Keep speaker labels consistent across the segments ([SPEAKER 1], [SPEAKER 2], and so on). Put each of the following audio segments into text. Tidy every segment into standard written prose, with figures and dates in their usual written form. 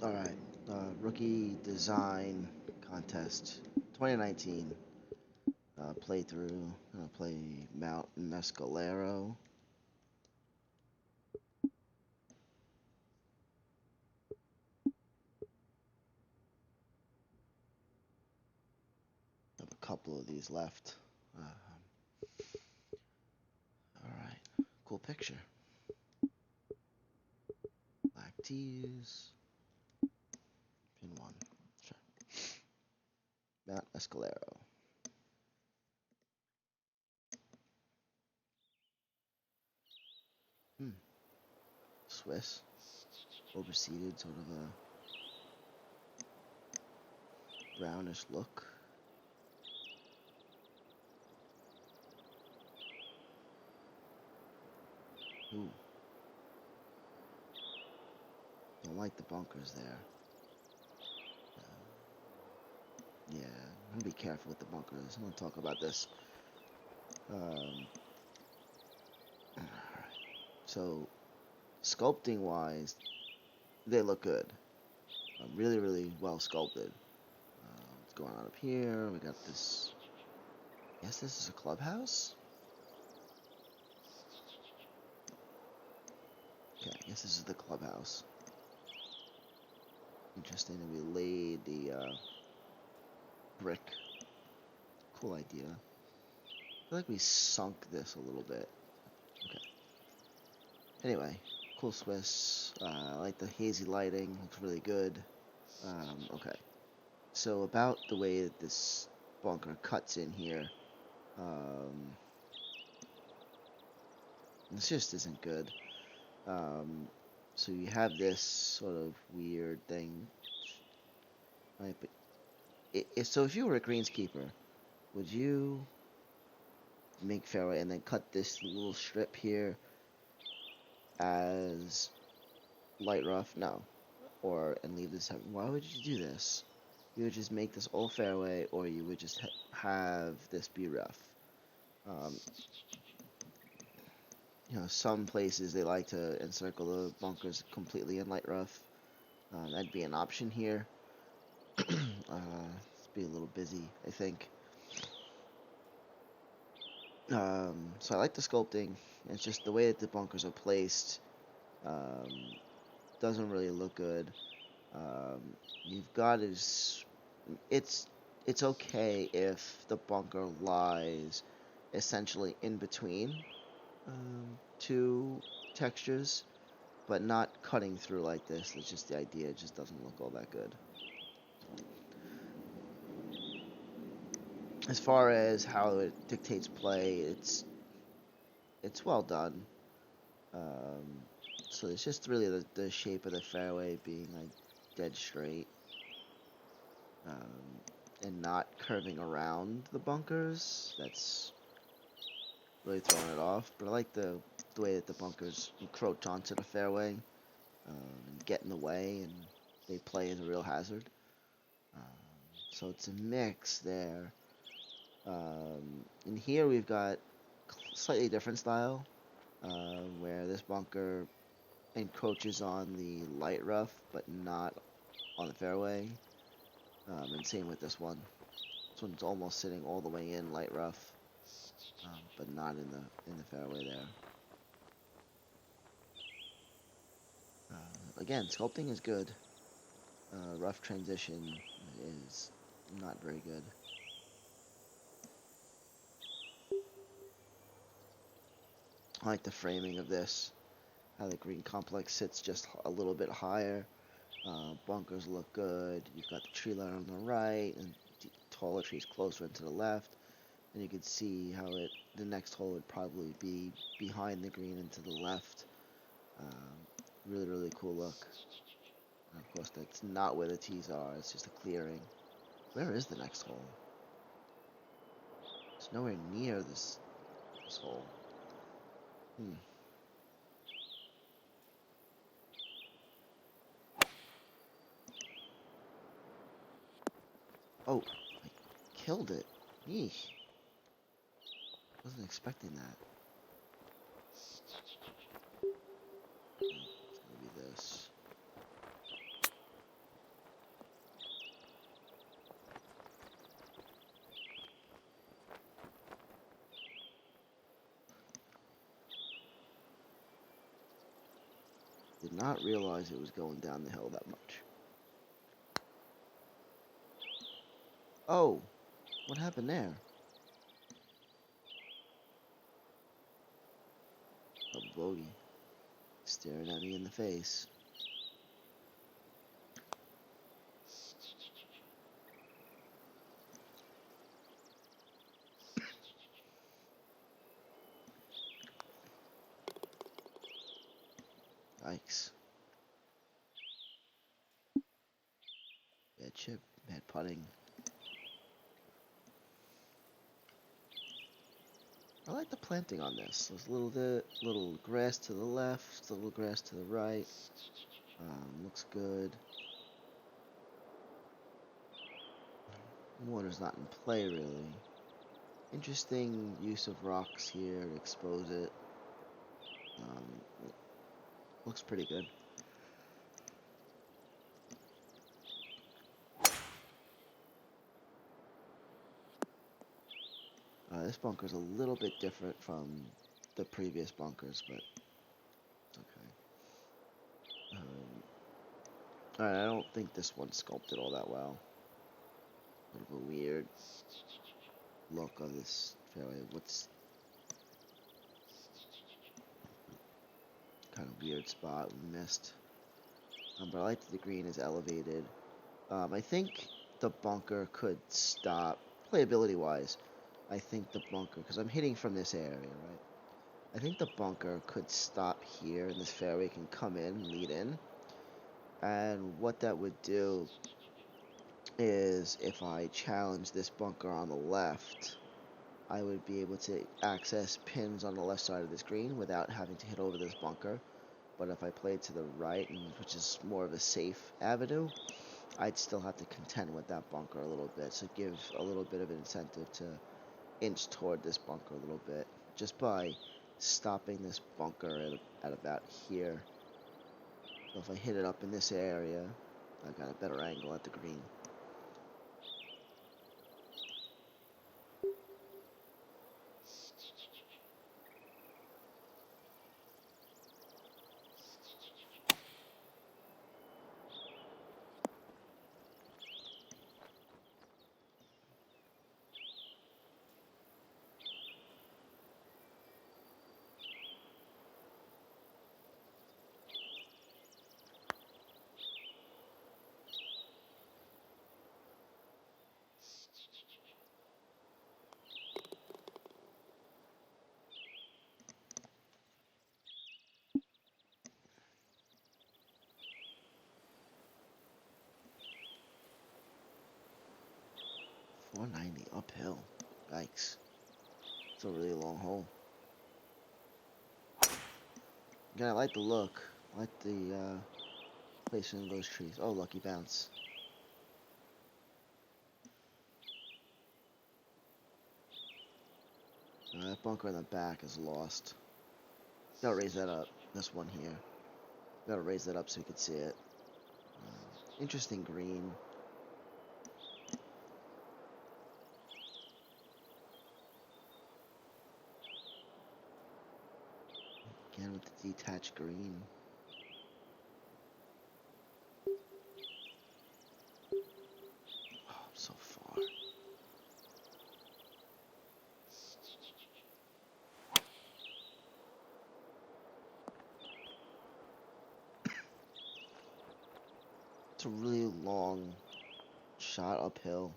[SPEAKER 1] Alright, rookie design contest 2019 playthrough. Gonna play Mount Mescalero. Have a couple of these left. Alright, cool picture. Black tees. Pin one. Sure. Mount Mescalero. Swiss. Overseated, sort of a brownish look. Ooh. Don't like the bunkers there. Yeah, I'm gonna be careful with the bunkers. I'm gonna talk about this. Alright. So, sculpting wise, they look good. Really, really well sculpted. What's going on up here? We got this. I guess this is a clubhouse? Okay, I guess this is the clubhouse. Interesting that we laid the brick. Cool idea. I feel like we sunk this a little bit. Okay. Anyway, cool Swiss. I like the hazy lighting. Looks really good. Okay. So about the way that this bunker cuts in here, this just isn't good. So you have this sort of weird thing, right? But so if you were a greenskeeper, would you make fairway and then cut this little strip here as light rough? No. And leave this. Why would you do this? You would just make this all fairway, or you would just have this be rough. Some places they like to encircle the bunkers completely in light rough. That'd be an option here. It's be a little busy, I think. So I like the sculpting. It's just the way that the bunkers are placed doesn't really look good. You've got it's okay if the bunker lies essentially in between two textures, but not cutting through like this. It's just the idea. It just doesn't look all that good. As far as how it dictates play, it's well done. So it's just really the shape of the fairway being like dead straight, and not curving around the bunkers. That's really throwing it off. But I like the way that the bunkers encroach onto the fairway, and get in the way, and they play as a real hazard. So it's a mix there. And here we've got slightly different style, where this bunker encroaches on the light rough, but not on the fairway. And same with this one. This one's almost sitting all the way in light rough, but not in the fairway there. Again, sculpting is good. Rough transition is not very good. I like the framing of this. How the green complex sits just a little bit higher. Bunkers look good. You've got the tree line on the right and taller trees closer into the left. And you can see how the next hole would probably be behind the green and to the left. Really, really cool look. And of course, that's not where the tees are. It's just a clearing. Where is the next hole? It's nowhere near this hole. Oh, I killed it. Yeesh. Wasn't expecting that. It's gonna be this. not realize it was going down the hill that much. Oh, what happened there? A bogey staring at me in the face. Yikes. Bad chip, bad putting. I like the planting on this. There's a little grass to the left, a little grass to the right. Looks good. Water's not in play really. Interesting use of rocks here to expose it. Looks pretty good. This bunker's a little bit different from the previous bunkers, but it's okay. Alright, I don't think this one's sculpted all that well. A little bit weird look of this fairway. What's kind of weird spot we missed. But I like that the green is elevated. I think the bunker could stop, playability-wise, I think the bunker, because I'm hitting from this area, right? I think the bunker could stop here, and this fairway can come in, lead in. And what that would do is, if I challenge this bunker on the left, I would be able to access pins on the left side of this green without having to hit over this bunker. But if I played to the right, which is more of a safe avenue, I'd still have to contend with that bunker a little bit. So give a little bit of an incentive to inch toward this bunker a little bit, just by stopping this bunker at about here. So if I hit it up in this area, I got a better angle at the green. .490 uphill. Yikes. It's a really long hole. Again, I like the look. I like the placement of those trees. Oh, lucky bounce. That bunker in the back is lost. Gotta raise that up. This one here. Gotta raise that up so you can see it. Interesting green. Again with the detached green. Oh, I'm so far. It's a really long shot uphill.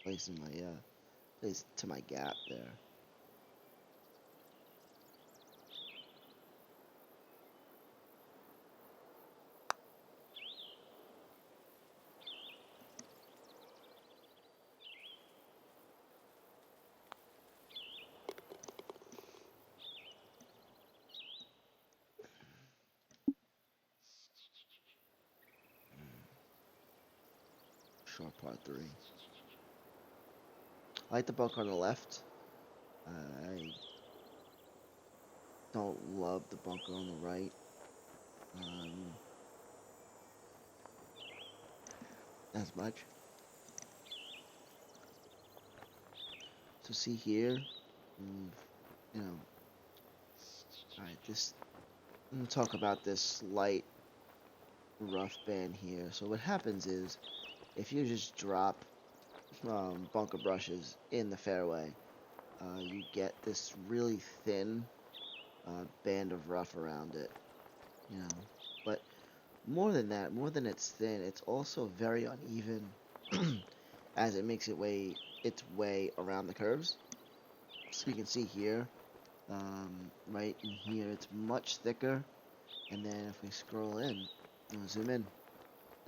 [SPEAKER 1] Placing my place to my gap there. Short part 3. I like the bunker on the left. I don't love the bunker on the right. As much. So see here, you know, alright, this I'm gonna talk about this light rough band here. So what happens is, if you just drop bunker brushes in the fairway, you get this really thin band of rough around it, you know. But more than that, more than it's thin, it's also very uneven as it makes its way around the curves. So you can see here, right in here, it's much thicker. And then if we scroll in, zoom in,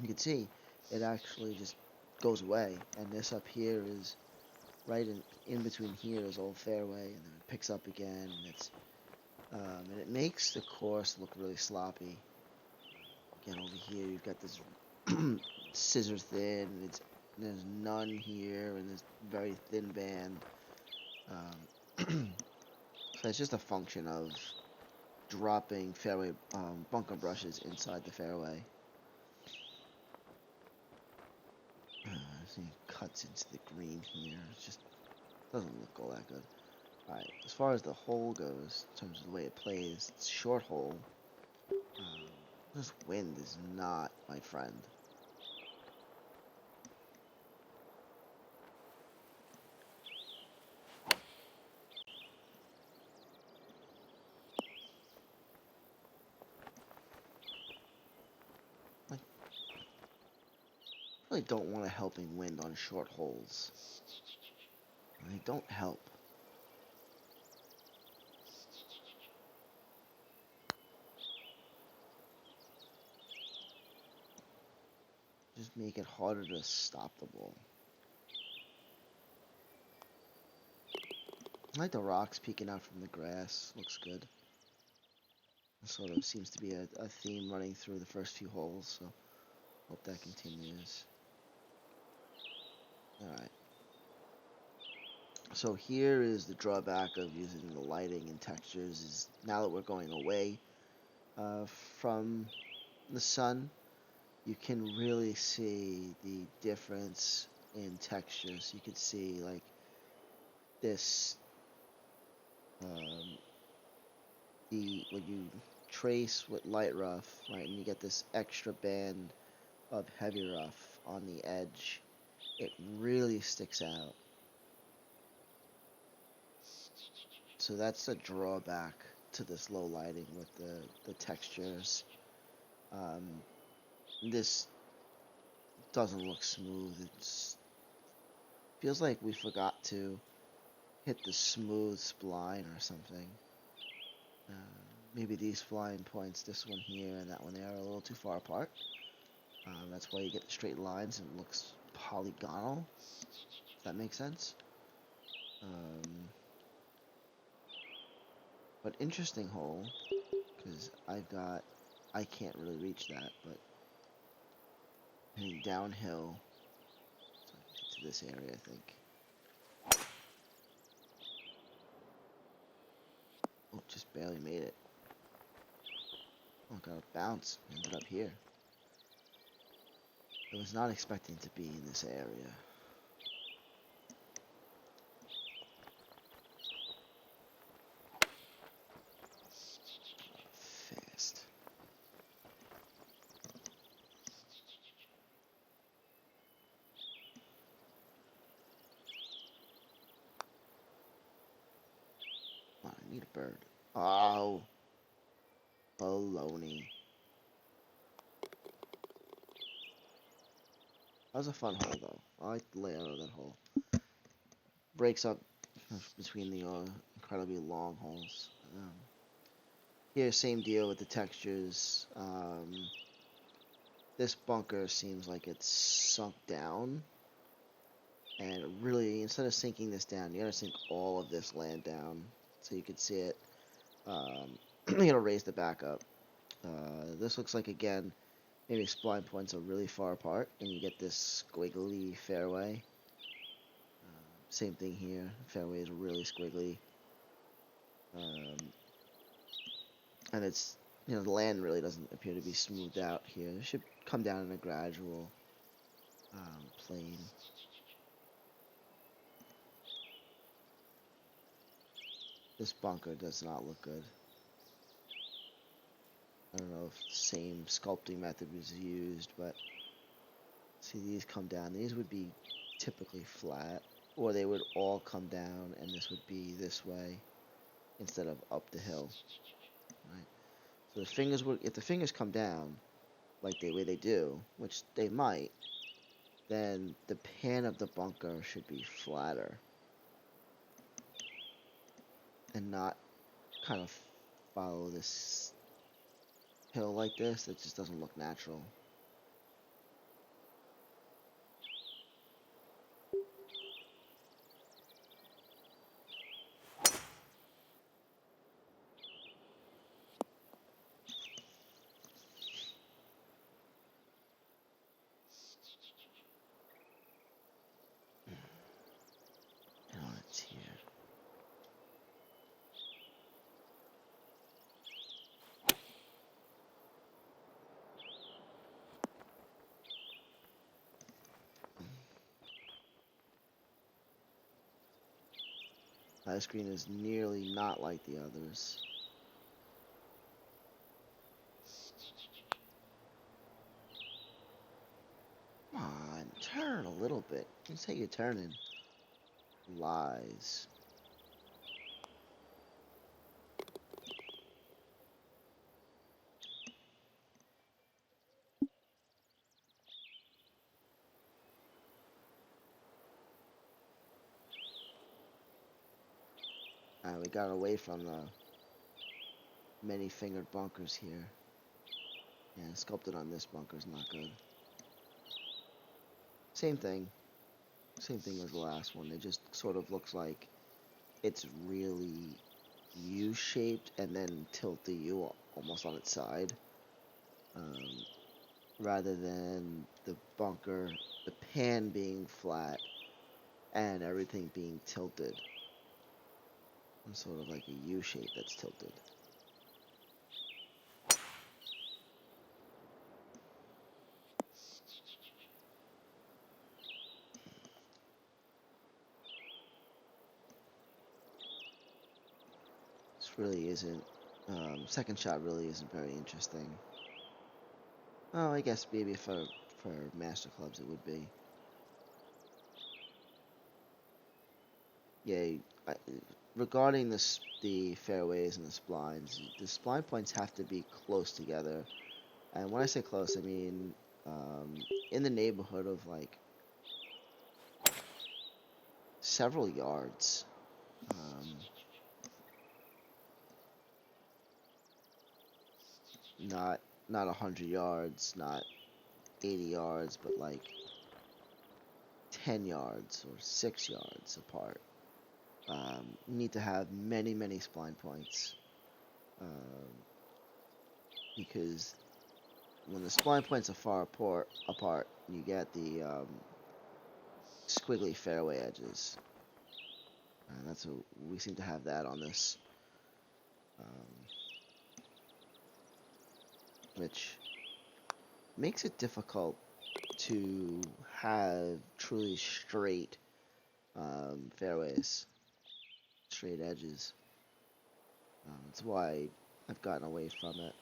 [SPEAKER 1] you can see it actually just goes away. And this up here is right in between here is all fairway, and then it picks up again, and it makes the course look really sloppy. Again, over here you've got this scissor thin, and there's none here, and this very thin band. So it's just a function of dropping fairway bunker brushes inside the fairway. See, cuts into the green here. It just doesn't look all that good. Alright, as far as the hole goes, in terms of the way it plays, it's short hole. This wind is not my friend. I really don't want a helping wind on short holes. They don't help. Just make it harder to stop the ball. I like the rocks peeking out from the grass. Looks good. It sort of seems to be a theme running through the first few holes, so hope that continues. Alright. So here is the drawback of using the lighting and textures is now that we're going away from the sun, you can really see the difference in textures. You can see like this, when you trace with light rough, right, and you get this extra band of heavy rough on the edge, it really sticks out. So that's the drawback to this low lighting with the textures. This doesn't look smooth. It feels like we forgot to hit the smooth spline or something. Uh, Maybe these spline points, this one here and that one there, are a little too far apart. That's why you get the straight lines and it looks polygonal. Does that make sense? But interesting hole, because I can't really reach that, but heading downhill, so I can get to this area, I think. Oh, just barely made it. Oh, got a bounce. Ended up here. I was not expecting to be in this area. Fast. Oh, I need a bird. Oh, baloney. That was a fun hole, though. I like the layout of that hole. Breaks up between the incredibly long holes. Here, same deal with the textures. This bunker seems like it's sunk down. And really, instead of sinking this down, you gotta sink all of this land down so you can see it. You gotta raise the back up. This looks like, again, maybe spline points are really far apart, and you get this squiggly fairway. Same thing here. Fairway is really squiggly. And it's, the land really doesn't appear to be smoothed out here. It should come down in a gradual plane. This bunker does not look good. don't know if the same sculpting method was used, but see, these come down. These would be typically flat, or they would all come down, and this would be this way instead of up the hill, right? So the fingers would, if the fingers come down like the way they do, which they might, then the pan of the bunker should be flatter and not kind of follow this hill like this. That just doesn't look natural. And it's here. This green is nearly not like the others. Come on, turn a little bit. You say you're turning. Lies. We got away from the many-fingered bunkers here. Yeah, sculpted on this bunker is not good. Same thing. Same thing as the last one. It just sort of looks like it's really U-shaped and then tilt the U almost on its side. Rather than the bunker, the pan being flat and everything being tilted. It's sort of like a U shape that's tilted. This really isn't, second shot really isn't very interesting. Oh, I guess maybe for master clubs it would be. Yeah, regarding the fairways and the spline points have to be close together. And when I say close, I mean in the neighborhood of like several yards. Not 100 yards, not 80 yards, but like 10 yards or 6 yards apart. You need to have many spline points because when the spline points are far apart, you get the squiggly fairway edges. And that's what we seem to have that on this, which makes it difficult to have truly straight fairways, straight edges. That's why I've gotten away from it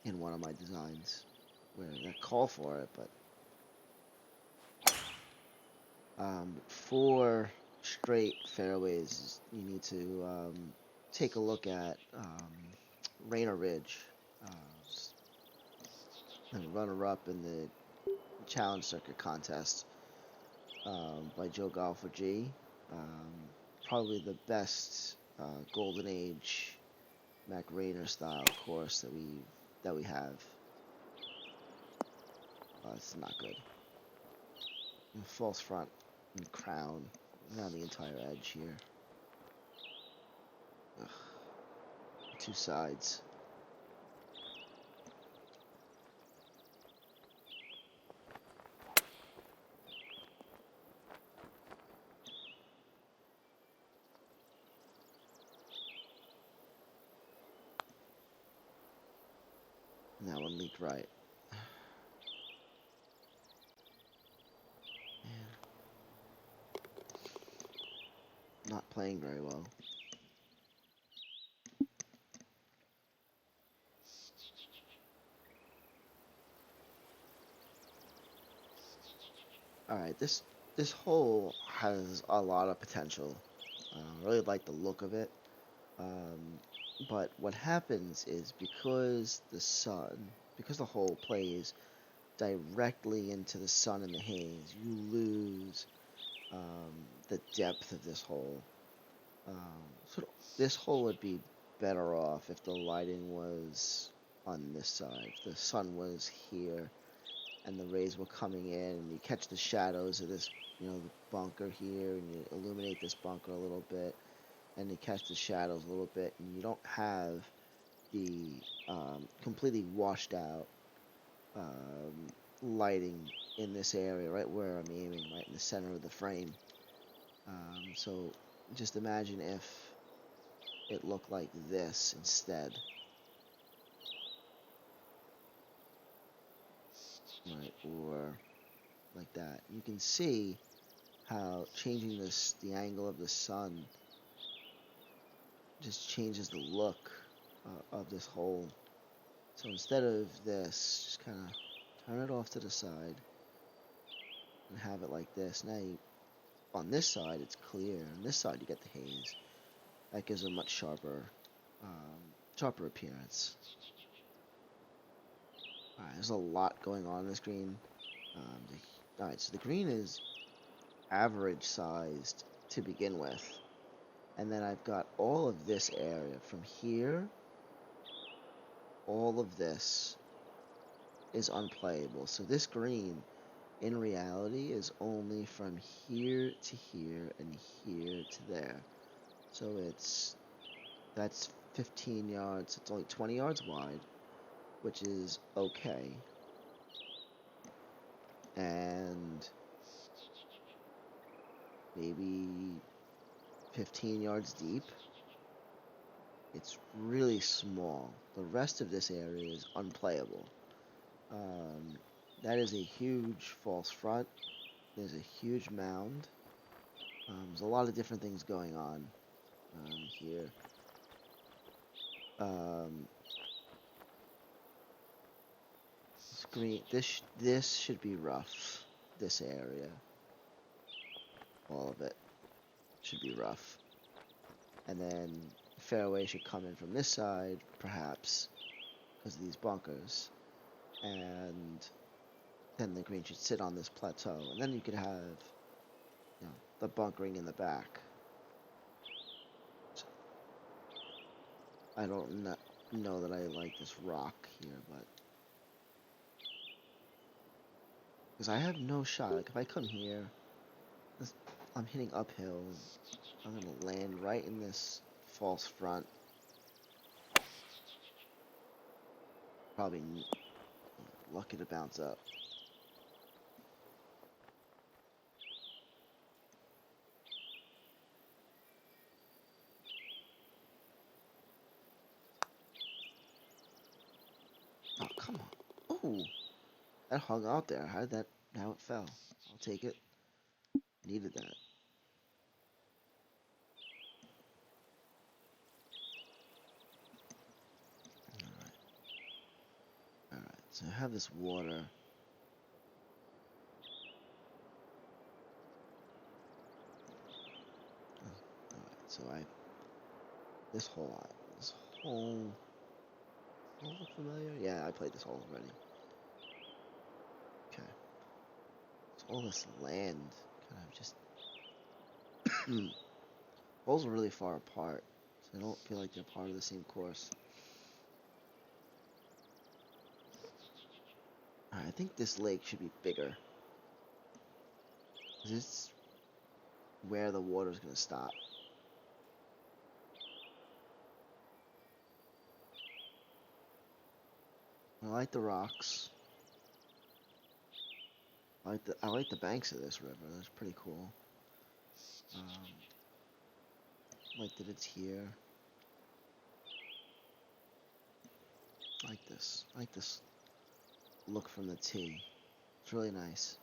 [SPEAKER 1] in one of my designs, where I call for it, but for straight fairways, you need to take a look at Rainer Ridge, runner-up in the Challenge Circuit contest by Joe Golfer G. Probably the best Golden Age Mac Rainer style course that we have. It's not good. False front and crown around the entire edge here. Ugh. Two sides. And that one leaked right. Man. Not playing very well. All right, this hole has a lot of potential. I really like the look of it. Um, but what happens is because the hole plays directly into the sun and the haze, you lose the depth of this hole. So this hole would be better off if the lighting was on this side. If the sun was here and the rays were coming in, and you catch the shadows of this, the bunker here, and you illuminate this bunker a little bit, and you catch the shadows a little bit, and you don't have the completely washed out lighting in this area, right where I'm aiming, right in the center of the frame. So just imagine if it looked like this instead, right, or like that. You can see how changing the angle of the sun just changes the look of this hole. So instead of this, just kind of turn it off to the side and have it like this. Now on this side it's clear, on this side you get the haze. That gives a much um, sharper appearance. Alright, there's a lot going on this green. Alright, so the green is average sized to begin with. And then I've got all of this area from here. All of this is unplayable. So this green, in reality, is only from here to here and here to there. So that's 15 yards. It's only 20 yards wide, which is okay. And maybe 15 yards deep. It's really small. The rest of this area is unplayable. Um, that is a huge false front. There's a huge mound. There's a lot of different things going on here. Um, screen. This should be rough. This area, all of it, should be rough. And then the fairway should come in from this side, perhaps, because of these bunkers. And then the green should sit on this plateau. And then you could have, the bunkering in the back. So I don't know that I like this rock here, but because I have no shot. Like if I come here, I'm hitting uphill. I'm gonna land right in this false front. Probably lucky to bounce up. Oh, come on. Oh, that hung out there. How did that? How it fell. I'll take it. Needed that. Alright. Alright. So I have this water. Alright. So this hole. This hole. Look familiar? Yeah, I played this hole already. Okay. So all this land kind of just holes are really far apart, so I don't feel like they're part of the same course. I think this lake should be bigger. This is where the water's gonna stop. I like the rocks. I like the banks of this river. That's pretty cool. Like that it's here. I like this. I like this look from the tee. It's really nice.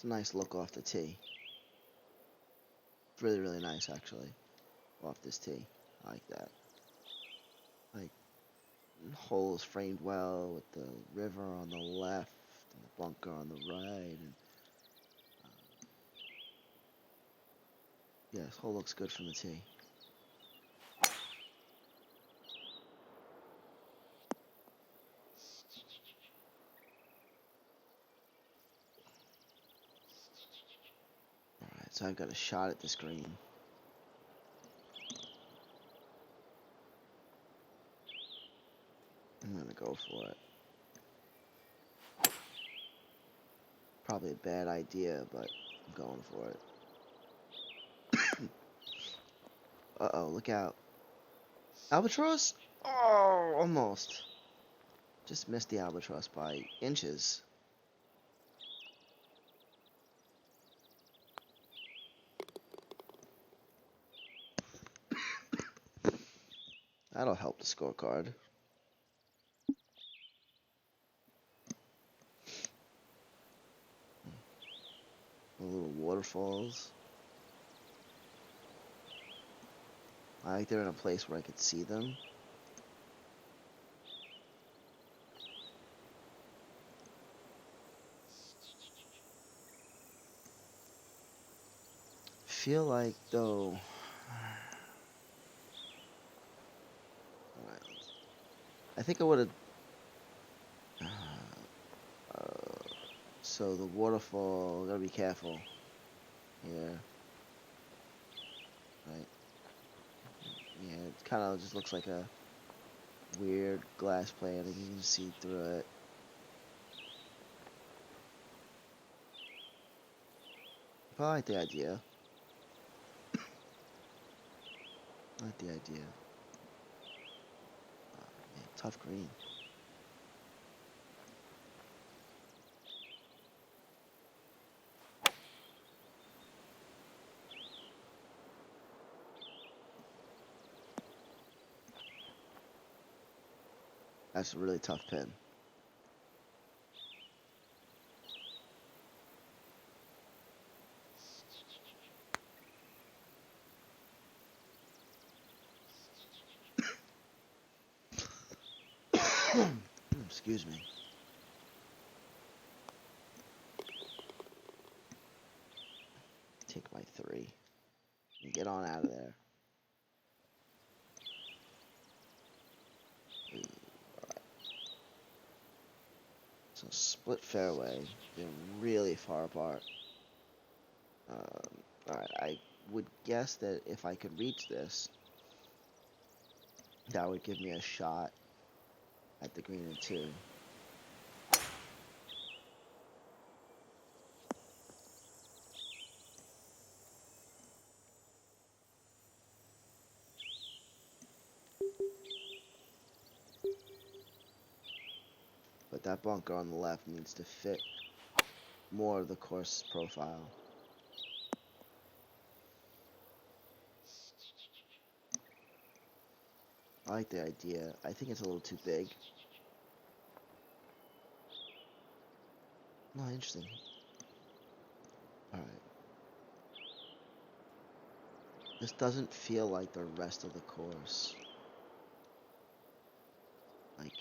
[SPEAKER 1] It's a nice look off the tee. Really, really nice actually. Off this tee. I like that. Like, the hole is framed well with the river on the left and the bunker on the right. And yeah, this hole looks good from the tee. Alright, so I've got a shot at this green. I'm gonna go for it. Probably a bad idea, but I'm going for it. Uh-oh, look out. Albatross? Oh, almost. Just missed the albatross by inches. That'll help the scorecard. The little waterfalls. I like they're in a place where I could see them. Feel like though. Alright. I think I would have. So the waterfall, gotta be careful here. Right. Yeah, it kind of just looks like a weird glass plate. I think you can see through it. But I like the idea. I like the idea. Man, tough green. That's a really tough pin. Excuse me. Take my 3 and get on out of there. So split fairway. They're really far apart. Alright, I would guess that if I could reach this, that would give me a shot at the green in 2. But that bunker on the left needs to fit more of the course profile. I like the idea. I think it's a little too big. No, interesting. Alright. This doesn't feel like the rest of the course. Like,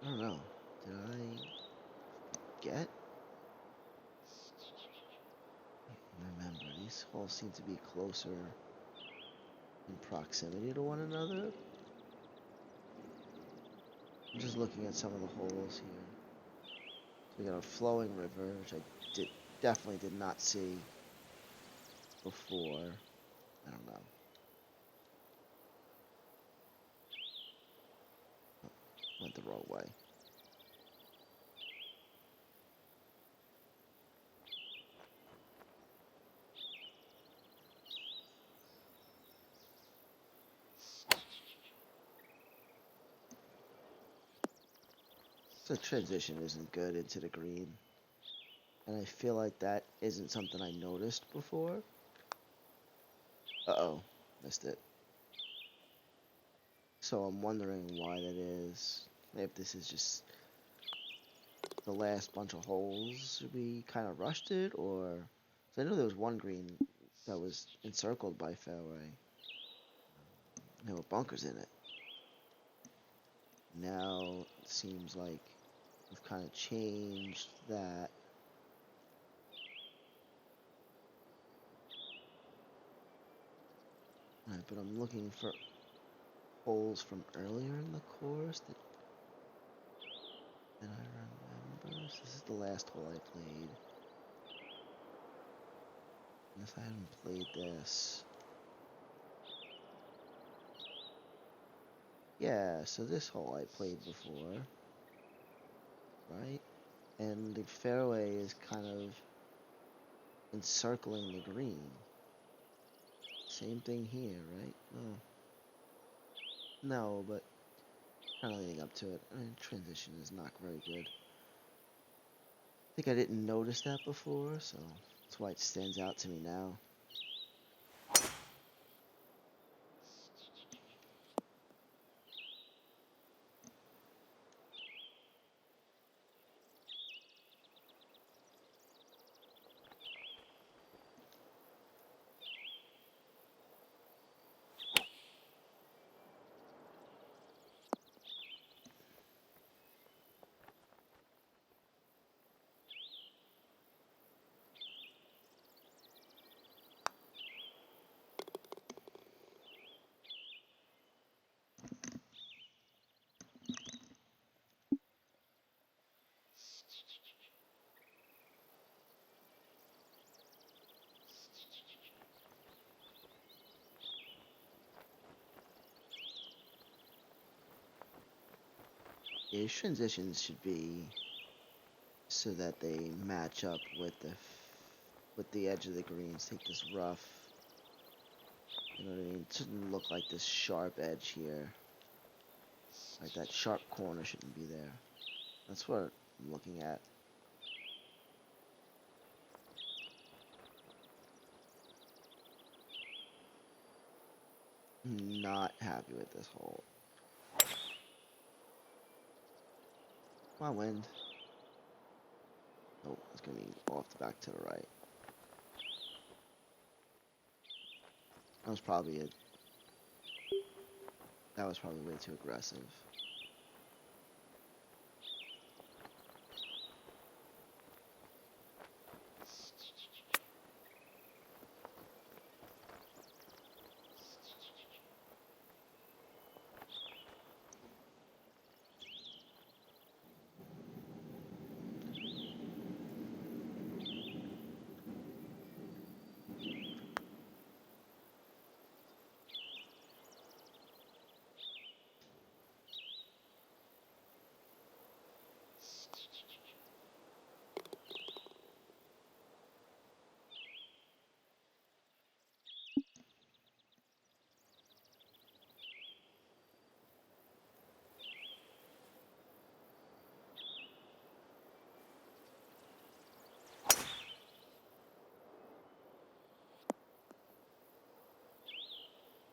[SPEAKER 1] I don't know. Did I get? Remember, these holes seem to be closer in proximity to one another. I'm just looking at some of the holes here. So we got a flowing river, which I definitely did not see before. I don't know. Oh, went the wrong way. So transition isn't good into the green. And I feel like that isn't something I noticed before. Uh-oh, missed it. So I'm wondering why that is. If this is just the last bunch of holes? Should we kind of rushed it, or? 'Cause I know there was one green that was encircled by fairway. There were bunkers in it. Now it seems like we've kind of changed that. Right, but I'm looking for holes from earlier in the course that I remember. So this is the last hole I played. Unless I haven't played this. Yeah, so this hole I played before, right? And the fairway is kind of encircling the green. Same thing here, right? Oh, no, but kind of leading up to it. I mean, transition is not very good. I think I didn't notice that before, so that's why it stands out to me now. These transitions should be so that they match up with the edge of the greens. Take this rough. You know what I mean? It shouldn't look like this sharp edge here. Like that sharp corner shouldn't be there. That's what I'm looking at. Not happy with this hole. Come on, wind. Nope, it's gonna be off the back to the right. That was probably it. That was probably way too aggressive.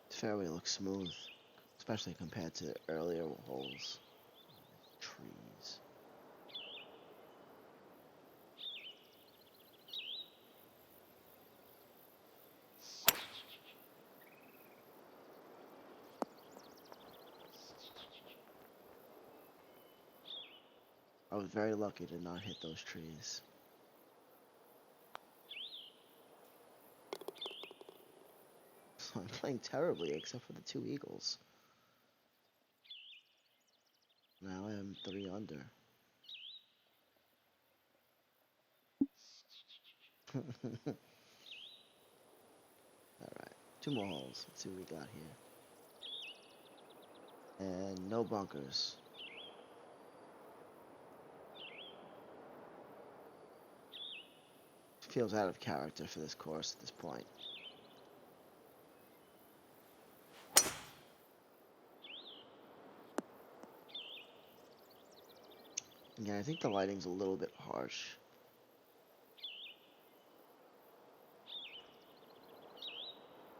[SPEAKER 1] The fairway looks smooth, especially compared to the earlier holes. Trees. I was very lucky to not hit those trees. So I'm playing terribly except for the two eagles. Now I am 3 under. Alright, 2 more holes. Let's see what we got here. And no bunkers. Feels out of character for this course at this point. Yeah, I think the lighting's a little bit harsh.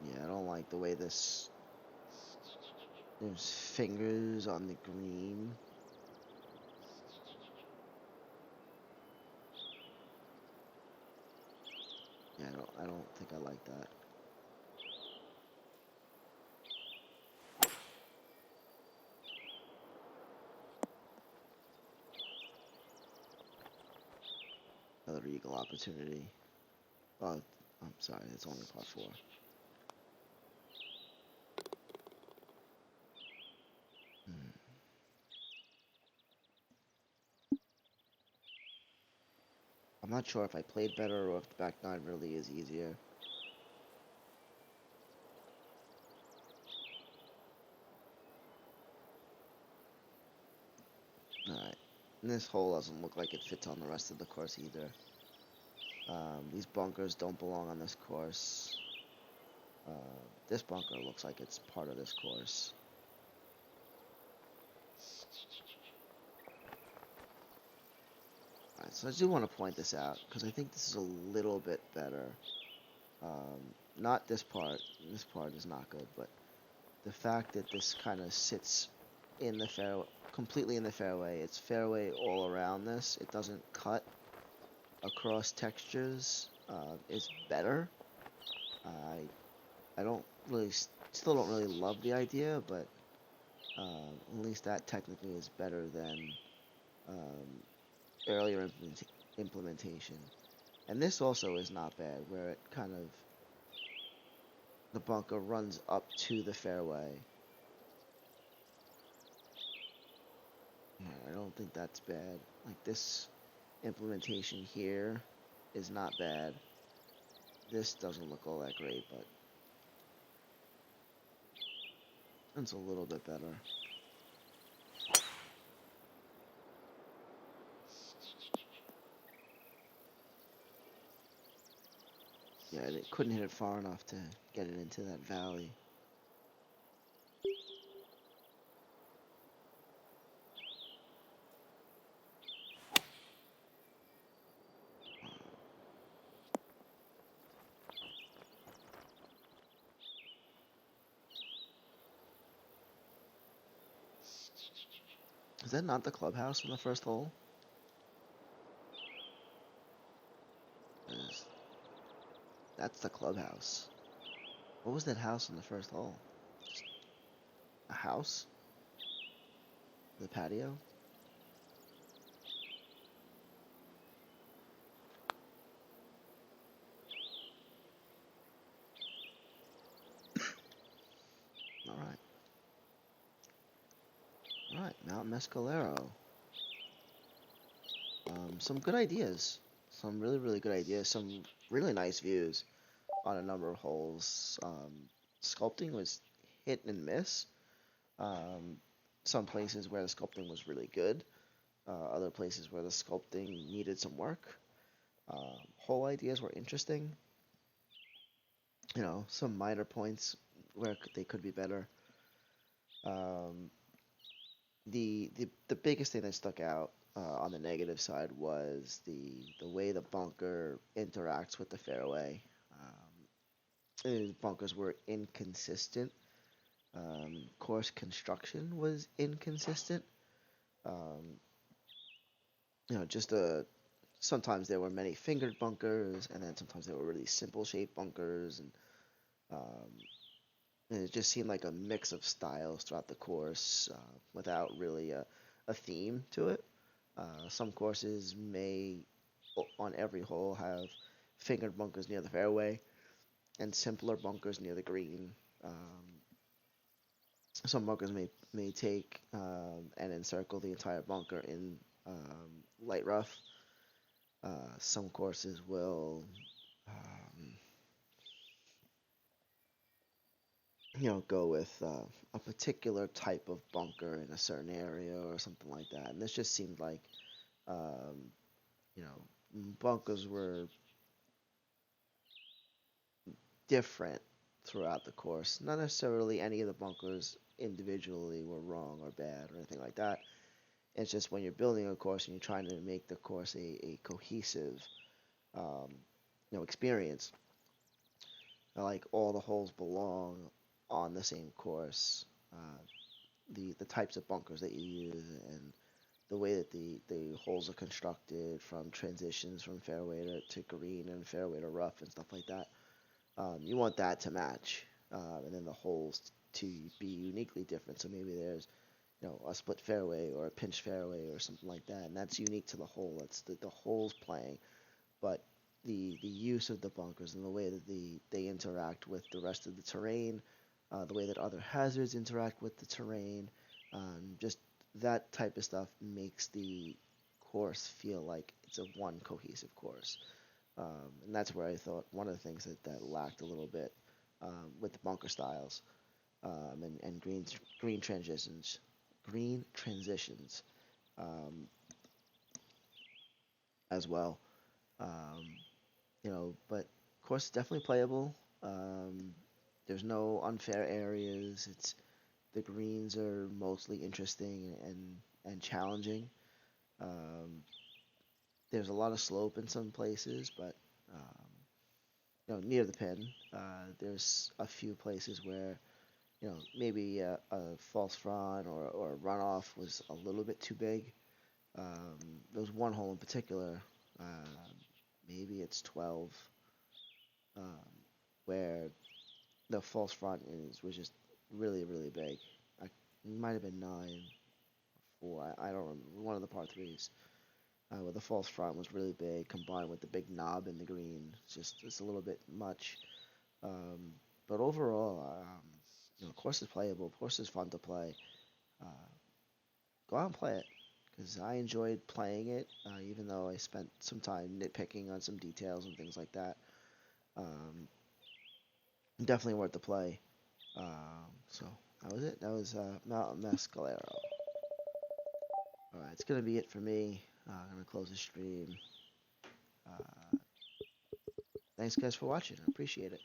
[SPEAKER 1] Yeah, I don't like the way this... There's fingers on the green. I don't think I like that. Another eagle opportunity. Oh, I'm sorry, it's only part four. Hmm. I'm not sure if I played better or if the back nine really is easier. Alright. And this hole doesn't look like it fits on the rest of the course either. These bunkers don't belong on this course. This bunker looks like it's part of this course. Alright, so I do want to point this out because I think this is a little bit better. Not this part. This part is not good, but the fact that this kind of sits in the fairway, completely in the fairway. It's fairway all around this. It doesn't cut across textures. Is better. I don't really, still don't really love the idea, but at least that technically is better than um, earlier implementation. And this also is not bad, where it kind of the bunker runs up to the fairway. Yeah, I don't think that's bad. Like this implementation here is not bad. This doesn't look all that great, but it's a little bit better. Yeah, it couldn't hit it far enough to get it into that valley. Is that not the clubhouse in the first hole? Is- That's the clubhouse. What was that house in the first hole? Just a house? The patio? Alright. Alright, Mount Mescalero. Some good ideas. Some really, really good ideas. Some really nice views on a number of holes. Sculpting was hit and miss. Um, some places where the sculpting was really good. Other places where the sculpting needed some work. Hole ideas were interesting. Some minor points where they could be better. Um, the biggest thing that stuck out on the negative side was the way the bunker interacts with the fairway. Bunkers were inconsistent. Course construction was inconsistent. Um, just sometimes there were many fingered bunkers, and then sometimes there were really simple shaped bunkers, um, and it just seemed like a mix of styles throughout the course without really a theme to it. Some courses may, on every hole, have fingered bunkers near the fairway and simpler bunkers near the green. Some bunkers may take and encircle the entire bunker in light rough. Some courses will, um, go with a particular type of bunker in a certain area or something like that. And this just seemed like, um, you know, bunkers were different throughout the course. Not necessarily any of the bunkers individually were wrong or bad or anything like that. It's just when you're building a course and you're trying to make the course a cohesive, um, experience. Like all the holes belong on the same course. The types of bunkers that you use and the way that the holes are constructed, from transitions from fairway to green and fairway to rough and stuff like that. You want that to match, and then the holes to be uniquely different. So maybe there's a split fairway or a pinch fairway or something like that, and that's unique to the hole. That's the hole's playing, but the use of the bunkers and the way that they interact with the rest of the terrain, the way that other hazards interact with the terrain, just that type of stuff makes the course feel like it's a one cohesive course. And that's where I thought one of the things that lacked a little bit with the bunker styles, and green transitions um, as well. Um, but course is definitely playable. Um, there's no unfair areas. It's The greens are mostly interesting and challenging. Um, there's a lot of slope in some places, but near the pin, there's a few places where maybe a false front or a runoff was a little bit too big. There was one hole in particular, uh, maybe it's 12, um, where the false front was just really big. It might have been 9 or 4. I don't remember. One of the par threes, where the false front was really big, combined with the big knob in the green. It's a little bit much. Um, but overall, course is playable. Course is fun to play. Uh, Go out and play it, because I enjoyed playing it, even though I spent some time nitpicking on some details and things like that. Um, Definitely worth the play. So that was it. That was Mount Mescalero. All right, it's gonna be it for me. I'm gonna close the stream. Uh, Thanks guys for watching. I appreciate it.